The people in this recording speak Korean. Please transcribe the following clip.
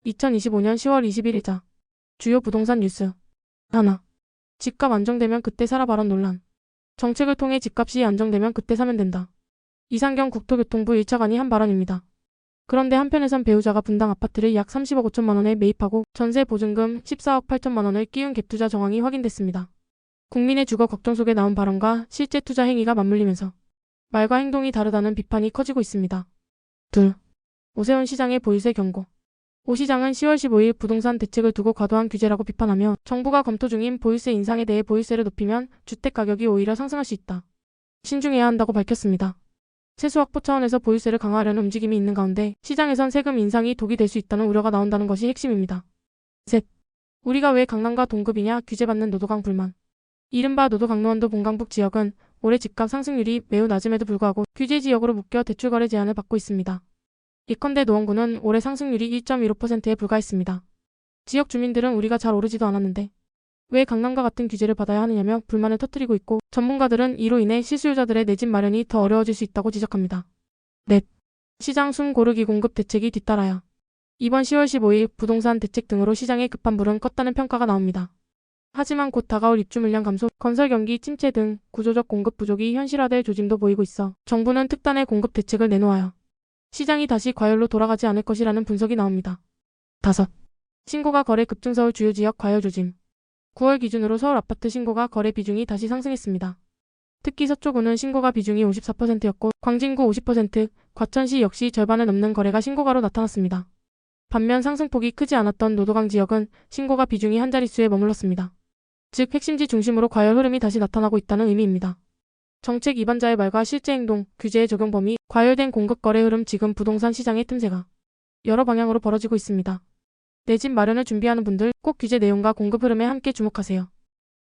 2025년 10월 21일자 주요 부동산 뉴스. 하나. 집값 안정되면 그때 사라 발언 논란. 정책을 통해 집값이 안정되면 그때 사면 된다. 이상경 국토교통부 1차관이 한 발언입니다. 그런데 한편에선 배우자가 분당 아파트를 약 30억 5천만 원에 매입하고 전세 보증금 14억 8천만 원을 끼운 갭투자 정황이 확인됐습니다. 국민의 주거 걱정 속에 나온 발언과 실제 투자 행위가 맞물리면서 말과 행동이 다르다는 비판이 커지고 있습니다. 둘. 오세훈 시장의 보유세 경고. 오 시장은 10월 15일 부동산 대책을 두고 과도한 규제라고 비판하며 정부가 검토 중인 보유세 인상에 대해 보유세를 높이면 주택가격이 오히려 상승할 수 있다. 신중해야 한다고 밝혔습니다. 세수 확보 차원에서 보유세를 강화하려는 움직임이 있는 가운데 시장에선 세금 인상이 독이 될 수 있다는 우려가 나온다는 것이 핵심입니다. 셋. 우리가 왜 강남과 동급이냐 규제받는 노도강 불만. 이른바 노도강노원도 본강북 지역은 올해 집값 상승률이 매우 낮음에도 불구하고 규제 지역으로 묶여 대출거래 제한을 받고 있습니다. 예컨대 노원구는 올해 상승률이 1.15%에 불과했습니다. 지역 주민들은 우리가 잘 오르지도 않았는데 왜 강남과 같은 규제를 받아야 하느냐며 불만을 터뜨리고 있고 전문가들은 이로 인해 실수요자들의 내 집 마련이 더 어려워질 수 있다고 지적합니다. 넷. 시장 숨 고르기 공급 대책이 뒤따라야. 이번 10월 15일 부동산 대책 등으로 시장의 급한 불은 껐다는 평가가 나옵니다. 하지만 곧 다가올 입주 물량 감소, 건설 경기 침체 등 구조적 공급 부족이 현실화될 조짐도 보이고 있어 정부는 특단의 공급 대책을 내놓아야 시장이 다시 과열로 돌아가지 않을 것이라는 분석이 나옵니다. 다섯. 신고가 거래 급증 서울 주요 지역 과열 조짐. 9월 기준으로 서울 아파트 신고가 거래 비중이 다시 상승했습니다. 특히 서초구는 신고가 비중이 54%였고 광진구 50%, 과천시 역시 절반을 넘는 거래가 신고가로 나타났습니다. 반면 상승폭이 크지 않았던 노도강 지역은 신고가 비중이 한 자릿수에 머물렀습니다. 즉 핵심지 중심으로 과열 흐름이 다시 나타나고 있다는 의미입니다. 정책 위반자의 말과 실제 행동, 규제의 적용 범위, 과열된 공급 거래 흐름 지금 부동산 시장의 틈새가 여러 방향으로 벌어지고 있습니다. 내 집 마련을 준비하는 분들 꼭 규제 내용과 공급 흐름에 함께 주목하세요.